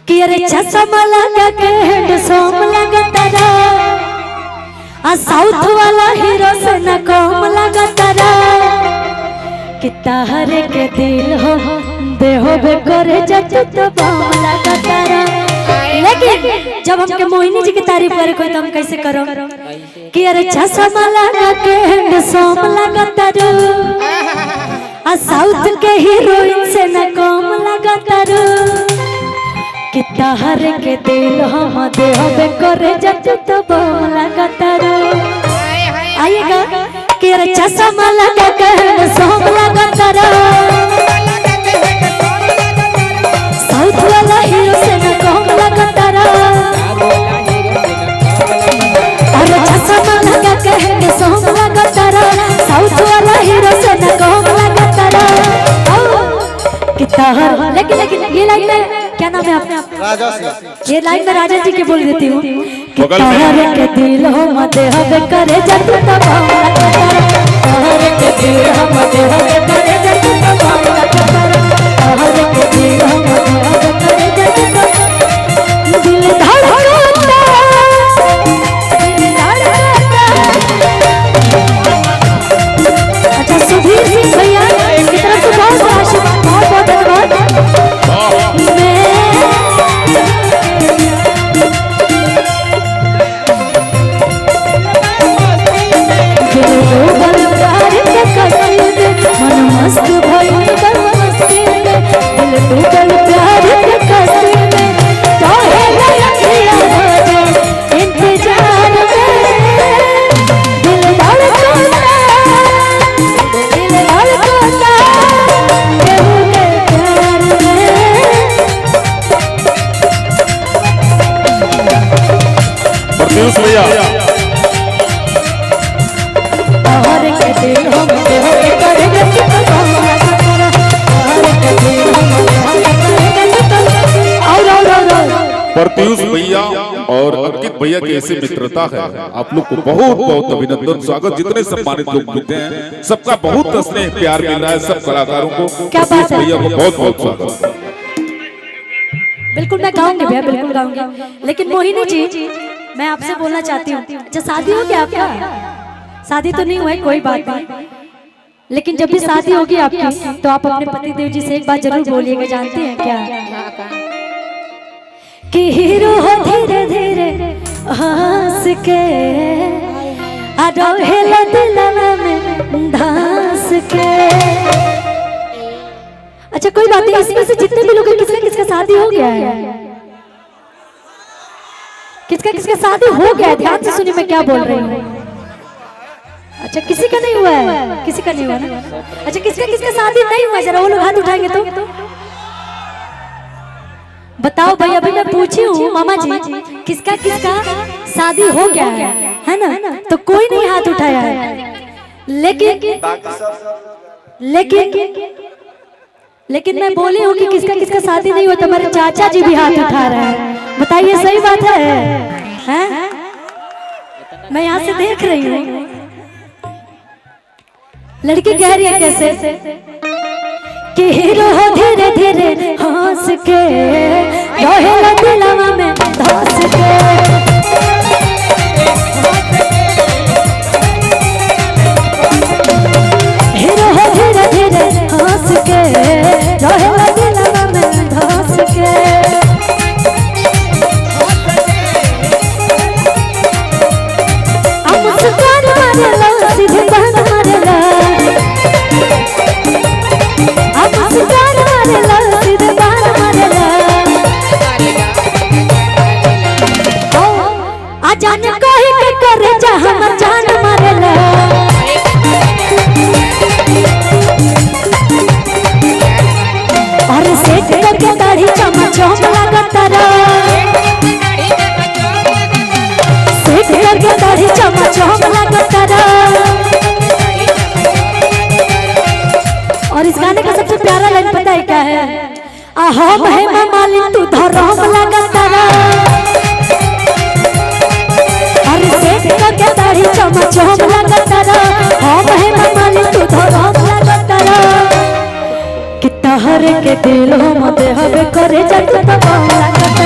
कि अरे चश्मा लगा के हैंडसम लगता रा आ साउथ वाला हीरो से न कम लगता रा कि ताहरे के दिल हो देहो बे करे जज तो बम लगता रा। लेकिन जब हमके मोहिनी जी की तारीफ करे कोई तो हम कैसे करो कि अरे चश्मा लगा के हैंडसम लगता रा आ साउथ के हीरोइन से न कम लगता रा कि ताहरे के दिल हम देहबे करे जज तो बम लगता रो। आइएगा कि अरे चश्मा लगा के हैंडसम लगता रो साउथ वाला हीरो से न कम लगता रो। अरे चश्मा लगा के हैंडसम लगता रो साउथ वाला हीरो से न कम लगता रो कि ताहर। लेकिन ये लाइन में क्या नाम है आपने? राजा से। ये लाइन में राजा जी के बोल देती हूँ कि ताहरे के दिल हो मत हबे करे जज तो बम लगता रो। ताहरे के दिल हो मत हबे करे जज तो बम लगता रो। ताहरे के दिल हो मत हबे करे जज तो दिल धड़कता अच्छा सुधीर सिंह भैया की तरफ से बहुत आशीर्वाद बहुत धन्यवाद। प्रत्युष भैया और अंकित भैया की ऐसी मित्रता है, आप लोग को बहुत बहुत अभिनंदन स्वागत। जितने सम्मानित लोग मिलते हैं सबका बहुत स्नेह प्यार मिल रहा है सब कलाकारों को। प्रत्युष भैया को बहुत बहुत स्वागत। बिल्कुल मैं गाऊंगी भैया, बिल्कुल गाऊंगी। लेकिन मोहिनी जी मैं आपसे बोलना चाहती हूँ, जब शादी हो गया आपका? शादी तो नहीं हुआ है, कोई बात नहीं, लेकिन जब भी शादी होगी आपकी तो आप अपने पतिदेव जी से एक बात जरूर बोलिएगा। जानते हैं क्या कि हीरो हो धीरे धीरे हंस के अरोहेला दिलवा में धंस के। अच्छा कोई बात नहीं, इसमें से जितने भी लोग हैं किसका किसका शादी हो गया है? किसका किसका शादी हो गया है? ध्यान से सुनिए मैं क्या बोल रही हूँ। अच्छा किसी का नहीं हुआ है? किसी का नहीं हुआ ना? अच्छा किसका किसका शादी नहीं हुआ? जरा वो लोग हाथ उठाएंगे तो बताओ भैया। अभी मैं पूछी हूँ मामा जी किसका किसका शादी हो गया है ना? तो कोई नहीं हाथ उठाया है। लेकिन मैं बोली हूँ कि किसका किसका शादी नहीं हुआ तो हमारे चाचा जी भी हाथ उठा रहे हैं। बताइए सही बात है? मैं यहाँ से देख रही हूँ लड़की कह रही है कैसे कि हीरो हो धीरे धीरे हंस के रोहेला दिलवा में धंस के। हीरो हो धीरे धीरे हंस के रोहेला दिलवा में धंस के। अब मुस्कान मारेला सीधे बहन मारेला, मुस्कान मारेला सीधे बहन मारेला। आ जाने कोई के करे जा हमर जान मारेला। और सेठ के दाढ़ी चमचम लगता रा, सेठ के दाढ़ी चमचम लगता रा। और इस गाने का सबसे प्यारा लाइन पता है क्या है? हम है मालिक तू धरम लगता रा। और सेठ के दाढ़ी चमचम लगता रा। हम है मालिक तू धरम लगता रा कि ताहरे के दिल हो मत हबे करे जज तो बम लगता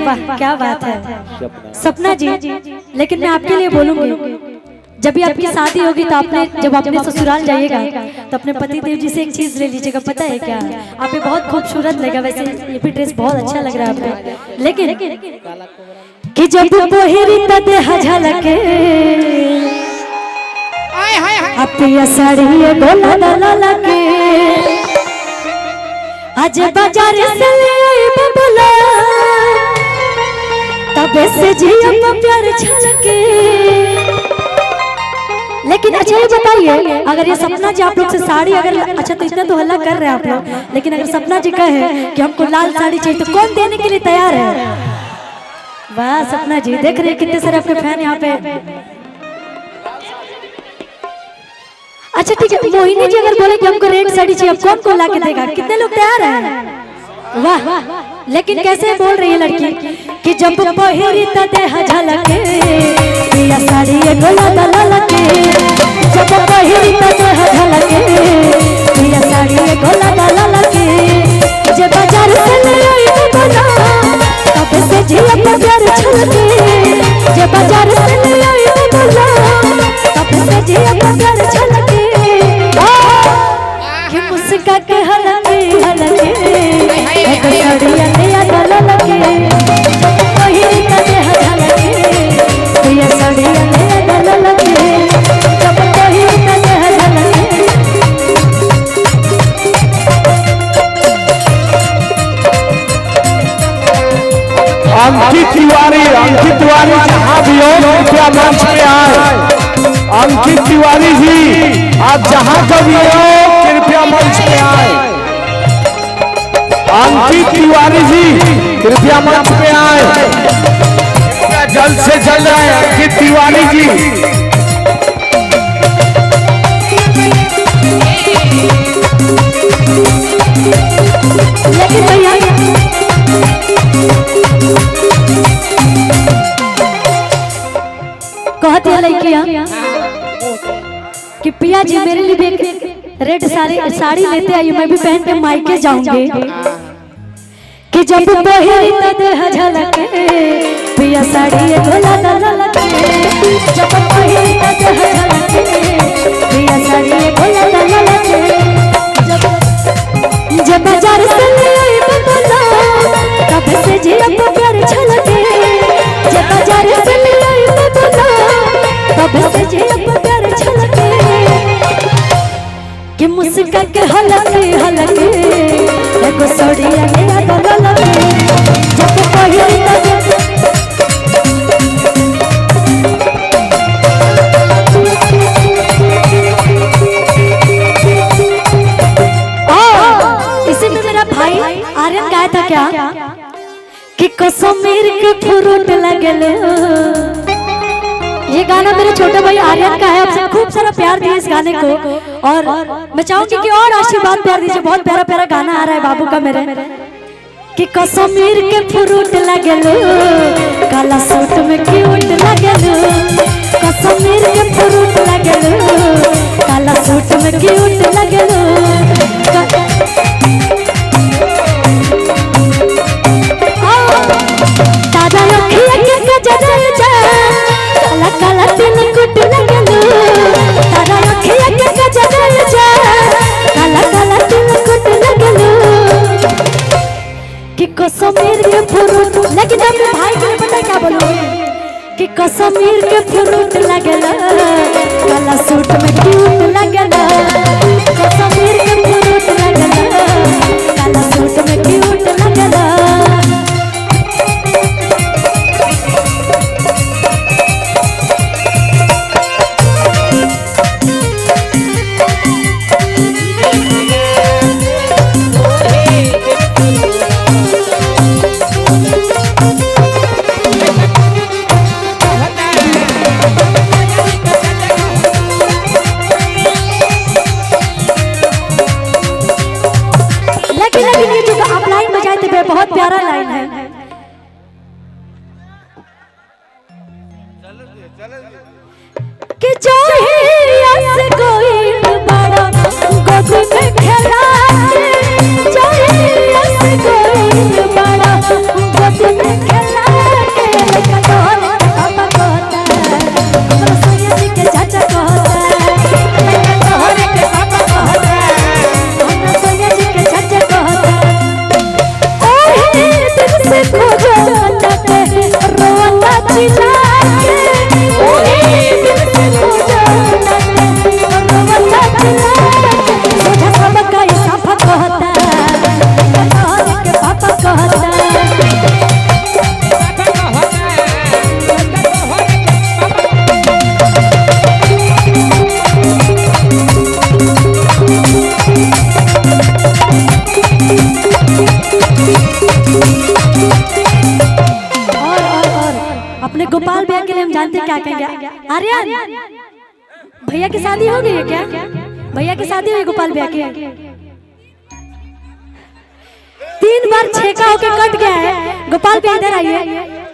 वाह क्या बात है सपना जी। लेकिन मैं आपके लिए बोलूंगी, जब भी आपकी शादी होगी तो आपने जब अपने ससुराल जाइएगा तो अपने पति देव जी से एक चीज ले लीजिएगा। पता है क्या, आप पे बहुत खूबसूरत लगेगा। वैसे ये भी ड्रेस बहुत अच्छा लग रहा है आप पे, लेकिन कि जब पहिरी त देह झलके अपनी साड़ी गोला दला लगे, आज बाजार से ले आई बबला तब से जी अब प्यार छलके। लेकिन अच्छा ये बताइए, अगर ये सपना जी आप लोग से साड़ी अगर अच्छा तो इतना तो हल्ला कर रहे हैं आप लोग, लेकिन अगर सपना जी कहे कि हमको लाल साड़ी चाहिए तो कौन देने के लिए तैयार है? वाह सपना जी, देख रहे हैं कितने सारे आपके फैन यहाँ पे। अच्छा ठीक है, मोहिनी जी अगर बोले कि हमको रेड साड़ी चाहिए, अब कौन कौन ला के देगा? कितने लोग तैयार हैं? वाह, लेकिन कैसे बोल रही है लड़की कि जब पहिरी त देह झलके पिया साड़ी गोला दला लगे, जब पहिरी त देह झलके पिया साड़ी गोला दला लगे, जब बाजार से ले आई बना तब से जिया प्यार छलके, जब बाजार से ले आई बना तब से जिया प्यार छलके। कि मुस्का के हलके हलके एक साड़िया नया गला लगे, पहिरी त देह झलके पिया साड़िया नया गला लगे, जब पहिरी त देह झलके। अंकित तिवारी जहाँ भी हो कृपया मंच पे आए। अंकित तिवारी जी आप जहाँ कभी हो कृपया मंच पे आए। अंकित तिवारी जी कृपया मंच पे आए, जल्द से जल्द आए अंकित तिवारी जी। लेकिन भैया कहती है लड़कियां कि पिया जी मेरे लिए भी एक रेड साड़ी लेते आई, मैं भी पहन के मायके जाऊंगी। कि जब पहिरी त देह झलके पिया साड़ी गोला दला लगे, जब पहिरी त देह झलके पिया साड़ी गोला दला लगे, जब बाजार से ले आई बबला तब से जिया प्यार छलके, जब बाजार से ले आई बबला तब से जिया प्यार छलके। कि मुस्का के हलके हलके एगो साड़िया नया गला लगे, जब पहिरी त इसी में मेरा भाई आर्यन गाया था क्या कि कश्मीर के फ्रूट लगल। ये गाना मेरे छोटे भाई आर्यन का है। आपसे खूब सारा प्यार दिए इस गाने को, और मैं चाहूंगी कि और आशीर्वाद प्यार दीजिए। बहुत प्यारा प्यारा गाना आ रहा है बाबू का मेरे कि कश्मीर के फ्रूट लगल, काला सूट में क्यूट लगल, कश्मीर के फ्रूट लगल, काला सूट में क्यूट लगल, ताजा रखिए के गजर जा काला काला तिल कुट लगल, ताजा रखिए के गजर जा काला काला तिल कुट लगल। कि कश्मीर के फ्रूट, लेकिन अपने भाई के लिए पता क्या बोलूं कि कश्मीर के फ्रूट लगल, काला सूट में क्यूट लगल, कश्मीर के फ्रूट लगल, काला सूट में क्यूट लगल। लेकिन ये जो आप लाइन बजाए थे बहुत प्यारा लाइन है कि जो ही ऐसे कोई बड़ा गोदी में खेला, जो ही ऐसे कोई बड़ा गोदी में खेला, गोपाल भैया के लिए हम जानते क्या कहेंगे। आर्यन भैया की शादी हो गई है क्या? भैया की शादी हुई गोपाल भैया की? 3 बार छेका होके कट गया है। गोपाल भैया इधर आइए।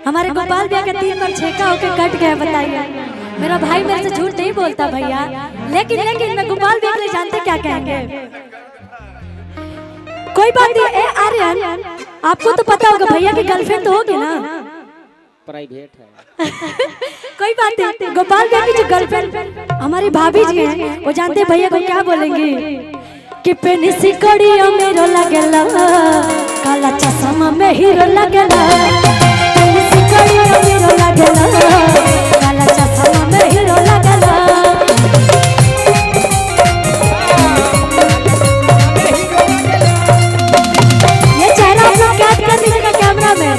हमारे गोपाल भैया के 3 बार छेका होके कट गया है। बताइए, मेरा भाई मेरे से झूठ नहीं बोलता भैया, लेकिन मैं गोपाल भैया के लिए जानते क्या कहेंगे। कोई बात नहीं। ए आर्यन, आपको तो पता होगा भैया की गर्लफ्रेंड तो होगी ना? प्राइवेट है। कोई बात नहीं। गोपाल भैया की जो गर्लफ्रेंड हमारी भाभी जी हैं, वो जानते हैं भैया को क्या बोलेंगी कि पेनी सिकड़ियों मेरो लगेला, काला चश्मा में हीरो लगेला। पेनी सिकड़ियों मेरो लगेला, काला चश्मा में हीरो लगेला। ये चेहरा आप लोग कैद कर दीजिएगा कैमरा में,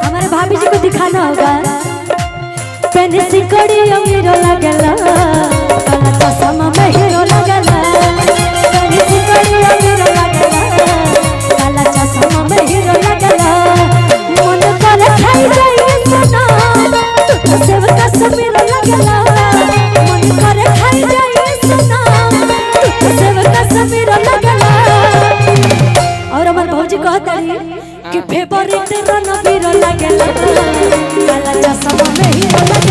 हमारे भाभी जी को दिखाना होगा। पेनी सिकड़ियों मेरो लगेला, काला चश्मा में हीरो लगेला। पेनी सिकड़ियों मेरो लगेला, काला चश्मा में हीरो लगेला। मन कर खाई जाइए सोना, तू सेवका से मेरो लगेला। मन कर खाई जाइए सोना, तू सेवका से मेरो लगेला। और हमार भौजी कहता है कि फेवरेट रणवीर लगेला, काला चश्मा में हीरो लगेला।